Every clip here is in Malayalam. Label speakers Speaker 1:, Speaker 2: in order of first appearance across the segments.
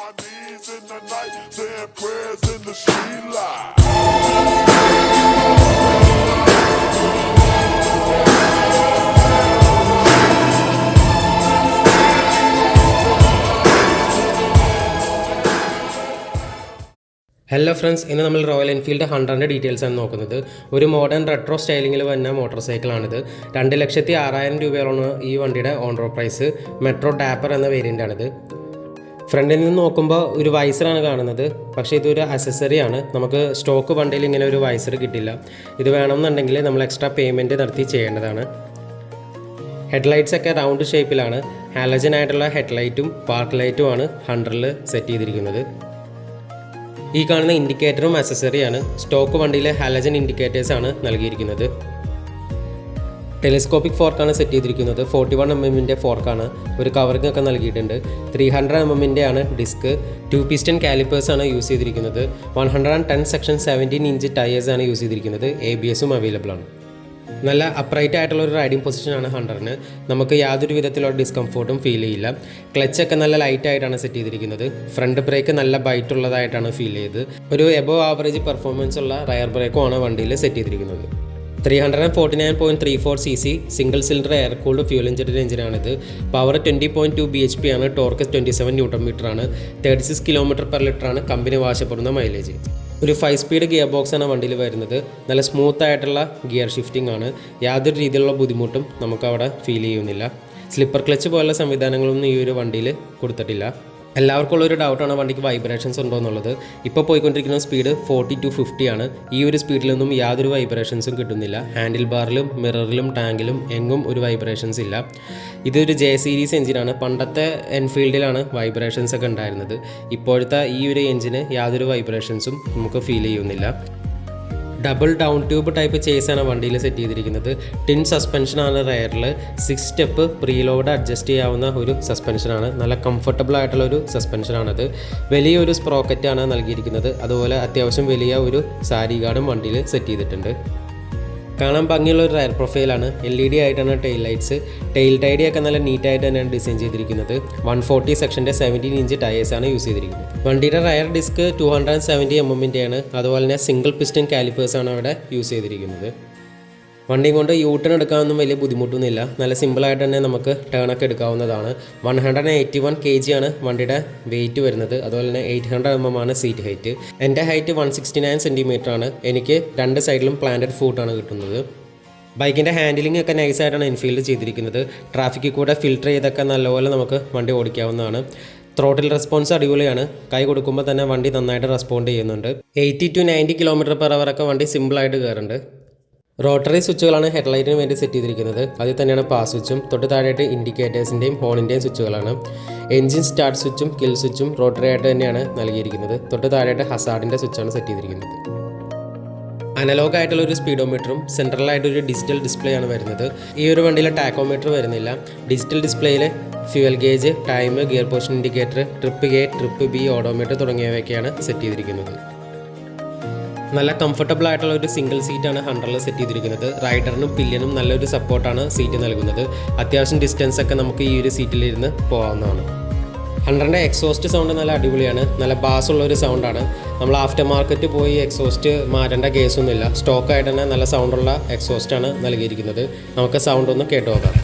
Speaker 1: my knees in the night, saying prayers in the street light.
Speaker 2: Hello friends, ഇന്ന് നമ്മൾ റോയൽ എൻഫീൽഡ് 100ൻ്റെ ഡീറ്റെയിൽസ് ആണ് നോക്കുന്നത്. ഒരു മോഡേൺ റെട്രോ സ്റ്റൈലിങ്ങിൽ വന്ന മോട്ടോർ സൈക്കിളാണിത്. 2,06,000 രൂപയാണ് ഈ വണ്ടിയുടെ on road price. Metro dapper എന്ന വേരിയൻ്റാണിത്. ഫ്രണ്ടിൽ നിന്ന് നോക്കുമ്പോൾ ഒരു വൈസറാണ് കാണുന്നത്, പക്ഷേ ഇതൊരു അക്സസറിയാണ്. നമുക്ക് സ്റ്റോക്ക് വണ്ടിയിൽ ഇങ്ങനെ ഒരു വൈസർ കിട്ടില്ല. ഇത് വേണമെന്നുണ്ടെങ്കിൽ നമ്മൾ എക്സ്ട്രാ പേയ്മെൻറ്റ് നടത്തി ചെയ്യേണ്ടതാണ്. ഹെഡ്ലൈറ്റ്സ് ഒക്കെ റൗണ്ട് ഷേപ്പിലാണ്. ഹാലജൻ ആയിട്ടുള്ള ഹെഡ്ലൈറ്റും പാർക്ക് ലൈറ്റുമാണ് 100ൽ സെറ്റ് ചെയ്തിരിക്കുന്നത്. ഈ കാണുന്ന ഇൻഡിക്കേറ്ററും അക്സസറിയാണ്. സ്റ്റോക്ക് വണ്ടിയിലെ ഹാലജൻ ഇൻഡിക്കേറ്റേഴ്സാണ് നൽകിയിരിക്കുന്നത്. ടെലിസ്കോപ്പിക് ഫോർക്കാണ് സെറ്റ് ചെയ്തിരിക്കുന്നത്. 41 mm ഫോർക്കാണ്. ഒരു കവറിംഗ് ഒക്കെ നൽകിയിട്ടുണ്ട്. 300 mm ആണ് ഡിസ്ക്. 2 piston കാലിപ്പേഴ്സാണ് യൂസ് ചെയ്തിരിക്കുന്നത്. 110 സെക്ഷൻ 17 ഇഞ്ച് ടയേഴ്സാണ് യൂസ് ചെയ്തിരിക്കുന്നത്. ABSഉം അവൈലബിൾ ആണ്. നല്ല അപ്രൈറ്റ് ആയിട്ടുള്ള ഒരു റൈഡിംഗ് പൊസിഷനാണ് 100ന്. നമുക്ക് യാതൊരു വിധത്തിലുള്ള ഡിസ്കംഫോർട്ടും ഫീൽ ചെയ്യില്ല. ക്ലച്ചൊക്കെ നല്ല ലൈറ്റ് ആയിട്ടാണ് സെറ്റ് ചെയ്തിരിക്കുന്നത്. ഫ്രണ്ട് ബ്രേക്ക് നല്ല ബൈറ്റ് ഉള്ളതായിട്ടാണ് ഫീൽ ചെയ്ത്. ഒരു എബോവ് ആവറേജ് പെർഫോമൻസ് ഉള്ള റയർ ബ്രേക്കുമാണ് വണ്ടിയിൽ സെറ്റ് ചെയ്തിരിക്കുന്നത്. 349.34 cc single cylinder air cooled fuel injected എഞ്ചിനാണിത്. പവർ 20.2 bhp ആണ്. ടോർക്ക് 27 Nm ആണ്. 36 km/L ആണ് കമ്പനി വാശപ്പെടുന്ന മൈലേജ്. ഒരു 5 സ്പീഡ് ഗിയർ ബോക്സാണ് വണ്ടിയിൽ വരുന്നത്. നല്ല സ്മൂത്ത് ആയിട്ടുള്ള ഗിയർ ഷിഫ്റ്റിംഗ് ആണ്. യാതൊരു രീതിയിലുള്ള ബുദ്ധിമുട്ടും നമുക്കവിടെ ഫീൽ ചെയ്യുന്നില്ല. സ്ലിപ്പർ ക്ലച്ച് പോലുള്ള സംവിധാനങ്ങളൊന്നും ഈ ഒരു വണ്ടിയിൽ കൊടുത്തിട്ടില്ല. എല്ലാവർക്കും ഉള്ളൊരു ഡൗട്ടാണ് വണ്ടിക്ക് വൈബ്രേഷൻസ് ഉണ്ടോ എന്നുള്ളത്. ഇപ്പോൾ പോയിക്കൊണ്ടിരിക്കുന്ന സ്പീഡ് 40 to 50 ആണ്. ഈ ഒരു സ്പീഡിലൊന്നും യാതൊരു വൈബ്രേഷൻസും കിട്ടുന്നില്ല. ഹാൻഡിൽ ബാറിലും മിററിലും ടാങ്കിലും എങ്ങും ഒരു വൈബ്രേഷൻസ് ഇല്ല. ഇതൊരു J സീരീസ് എഞ്ചിനാണ്. പണ്ടത്തെ എൻഫീൽഡിലാണ് വൈബ്രേഷൻസ് ഒക്കെ ഉണ്ടായിരുന്നത്. ഇപ്പോഴത്തെ ഈ ഒരു എഞ്ചിന് യാതൊരു വൈബ്രേഷൻസും നമുക്ക് ഫീൽ ചെയ്യുന്നില്ല. ഡബിൾ ഡൗൺ ട്യൂബ് ടൈപ്പ് ചേസാണ് വണ്ടിയിൽ സെറ്റ് ചെയ്തിരിക്കുന്നത്. ടിൻ സസ്പെൻഷനാണ് റയറിൽ. 6 സ്റ്റെപ്പ് പ്രീലോഡ് അഡ്ജസ്റ്റ് ചെയ്യാവുന്ന ഒരു സസ്പെൻഷനാണ്. നല്ല കംഫർട്ടബിൾ ആയിട്ടുള്ളൊരു സസ്പെൻഷനാണത്. വലിയൊരു സ്പ്രോക്കറ്റാണ് നൽകിയിരിക്കുന്നത്. അതുപോലെ അത്യാവശ്യം വലിയ ഒരു സാരി ഗാർഡും വണ്ടിയിൽ സെറ്റ് ചെയ്തിട്ടുണ്ട്. കാണാൻ ഭംഗിയുള്ള ഒരു റയർ പ്രൊഫൈലാണ്. LED ആയിട്ടാണ് ടെയിൽ ലൈറ്റ്സ്. ടെയിൽ ടൈഡിയൊക്കെ നല്ല നീറ്റായിട്ട് തന്നെയാണ് ഡിസൈൻ ചെയ്തിരിക്കുന്നത്. 140 സെക്ഷൻ്റെ 17 ഇഞ്ച് ടയേഴ്സാണ് യൂസ് ചെയ്തിരിക്കുന്നത്. വണ്ടിയുടെ റയർ ഡിസ്ക് 270 mm ആണ്. അതുപോലെ തന്നെ സിംഗിൾ പിസ്റ്റൺ കാലിപ്പേഴ്സാണ് അവിടെ യൂസ് ചെയ്തിരിക്കുന്നത്. വണ്ടിയും കൊണ്ട് യൂട്ടേൺ എടുക്കാനൊന്നും വലിയ ബുദ്ധിമുട്ടൊന്നുമില്ല. നല്ല സിമ്പിളായിട്ട് തന്നെ നമുക്ക് ടേണൊക്കെ എടുക്കാവുന്നതാണ്. 181 kg ആണ് വണ്ടിയുടെ വെയിറ്റ് വരുന്നത്. അതുപോലെ തന്നെ 800 mm ആണ് സീറ്റ് ഹൈറ്റ്. എൻ്റെ ഹൈറ്റ് 169 cm ആണ്. എനിക്ക് രണ്ട് സൈഡിലും പ്ലാന്റഡ് ഫൂട്ടാണ് കിട്ടുന്നത്. ബൈക്കിൻ്റെ ഹാൻഡിലിംഗ് ഒക്കെ നൈസായിട്ടാണ് എൻഫീൽഡ് ചെയ്തിരിക്കുന്നത്. ട്രാഫിക്കിൽ കൂടെ ഫിൽറ്റർ ചെയ്തൊക്കെ നല്ലപോലെ നമുക്ക് വണ്ടി ഓടിക്കാവുന്നതാണ്. ത്രോട്ടിൽ റെസ്പോൺസ് അടിപൊളിയാണ്. കൈ കൊടുക്കുമ്പോൾ തന്നെ വണ്ടി നന്നായിട്ട് റെസ്പോണ്ട് ചെയ്യുന്നുണ്ട്. 80 to 90 km/h ഒക്കെ വണ്ടി സിമ്പിളായിട്ട് കയറുന്നുണ്ട്. റോട്ടറി സ്വിച്ചുകളാണ് ഹെഡ്ലൈറ്റിന് വേണ്ടി സെറ്റ് ചെയ്തിരിക്കുന്നത്. അതിൽ തന്നെയാണ് പാസ് സ്വിച്ചും. തൊട്ട് താഴെയായിട്ട് ഇൻഡിക്കേറ്റേഴ്സിൻ്റെയും ഹോണിൻ്റെയും സ്വിച്ചുകളാണ്. എൻജിൻ സ്റ്റാർട്ട് സ്വിച്ചും കിൽ സ്വിച്ചും റോട്ടറി ആയിട്ട് തന്നെയാണ് നൽകിയിരിക്കുന്നത്. തൊട്ട് താഴെയായിട്ട് ഹസാർഡിൻ്റെ സ്വിച്ചാണ് സെറ്റ് ചെയ്തിരിക്കുന്നത്. അനലോഗ് ആയിട്ടുള്ള ഒരു സ്പീഡോമീറ്ററും സെൻട്രലായിട്ടൊരു ഡിജിറ്റൽ ഡിസ്പ്ലേ ആണ് വരുന്നത്. ഈ ഒരു വണ്ടിയിൽ ടാക്കോമീറ്റർ വരുന്നില്ല. ഡിജിറ്റൽ ഡിസ്പ്ലേയിൽ fuel gauge, time, gear position indicator, trip A, trip B, odometer തുടങ്ങിയവയൊക്കെയാണ് സെറ്റ് ചെയ്തിരിക്കുന്നത്. നല്ല കംഫർട്ടബിൾ ആയിട്ടുള്ള ഒരു സിംഗിൾ സീറ്റാണ് 100ൽ സെറ്റ് ചെയ്തിരിക്കുന്നത്. റൈഡറിനും പില്ലിനും നല്ലൊരു സപ്പോർട്ടാണ് സീറ്റ് നൽകുന്നത്. അത്യാവശ്യം ഡിസ്റ്റൻസ് ഒക്കെ നമുക്ക് ഈ ഒരു സീറ്റിലിരുന്ന് പോകാവുന്നതാണ്. 100ൻ്റെ എക്സോസ്റ്റ് സൗണ്ട് നല്ല അടിപൊളിയാണ്. നല്ല ബാസ് ഉള്ളൊരു സൗണ്ടാണ്. നമ്മൾ ആഫ്റ്റർ മാർക്കറ്റ് പോയി എക്സോസ്റ്റ് മാറ്റേണ്ട കേസൊന്നുമില്ല. സ്റ്റോക്കായിട്ട് തന്നെ നല്ല സൗണ്ടുള്ള എക്സോസ്റ്റാണ് നൽകിയിരിക്കുന്നത്. നമുക്ക് സൗണ്ട് ഒന്ന് കേട്ടു നോക്കാം.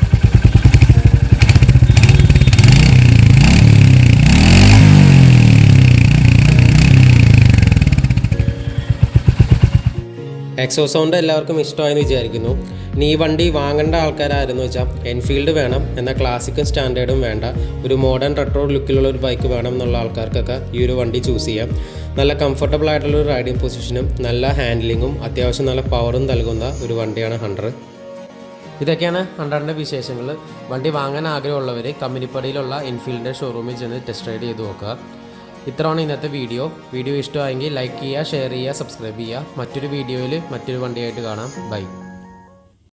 Speaker 2: എക്സോ സൗണ്ട് എല്ലാവർക്കും ഇഷ്ടമായെന്ന് വിചാരിക്കുന്നു. ഇനി ഈ വണ്ടി വാങ്ങേണ്ട ആൾക്കാരായിരുന്നു വെച്ചാൽ എൻഫീൽഡ് വേണം, എന്നാൽ ക്ലാസിക്കും സ്റ്റാൻഡേർഡും വേണ്ട, ഒരു മോഡേൺ റെട്രോ ലുക്കിലുള്ള ഒരു ബൈക്ക് വേണം എന്നുള്ള ആൾക്കാർക്കൊക്കെ ഈ ഒരു വണ്ടി ചൂസ് ചെയ്യാം. നല്ല കംഫർട്ടബിൾ ആയിട്ടുള്ളൊരു റൈഡിംഗ് പൊസിഷനും നല്ല ഹാൻഡ്ലിങ്ങും അത്യാവശ്യം നല്ല പവറും നൽകുന്ന ഒരു വണ്ടിയാണ് 100. ഇതൊക്കെയാണ് 100ൻ്റെ വിശേഷങ്ങൾ. വണ്ടി വാങ്ങാൻ ആഗ്രഹമുള്ളവർ കമ്പനിപ്പടിയിലുള്ള എൻഫീൽഡിൻ്റെ ഷോറൂമിൽ ചെന്ന് ടെസ്റ്റ് റൈഡ് ചെയ്ത് നോക്കുക. ഇത്രയാണ് ഇന്നത്തെ വീഡിയോ ഇഷ്ടമായെങ്കിൽ ലൈക്ക് ചെയ്യുക, ഷെയർ ചെയ്യുക, സബ്സ്ക്രൈബ് ചെയ്യുക. മറ്റൊരു വീഡിയോയിൽ മറ്റൊരു വണ്ടിയായിട്ട് കാണാം. ബൈ.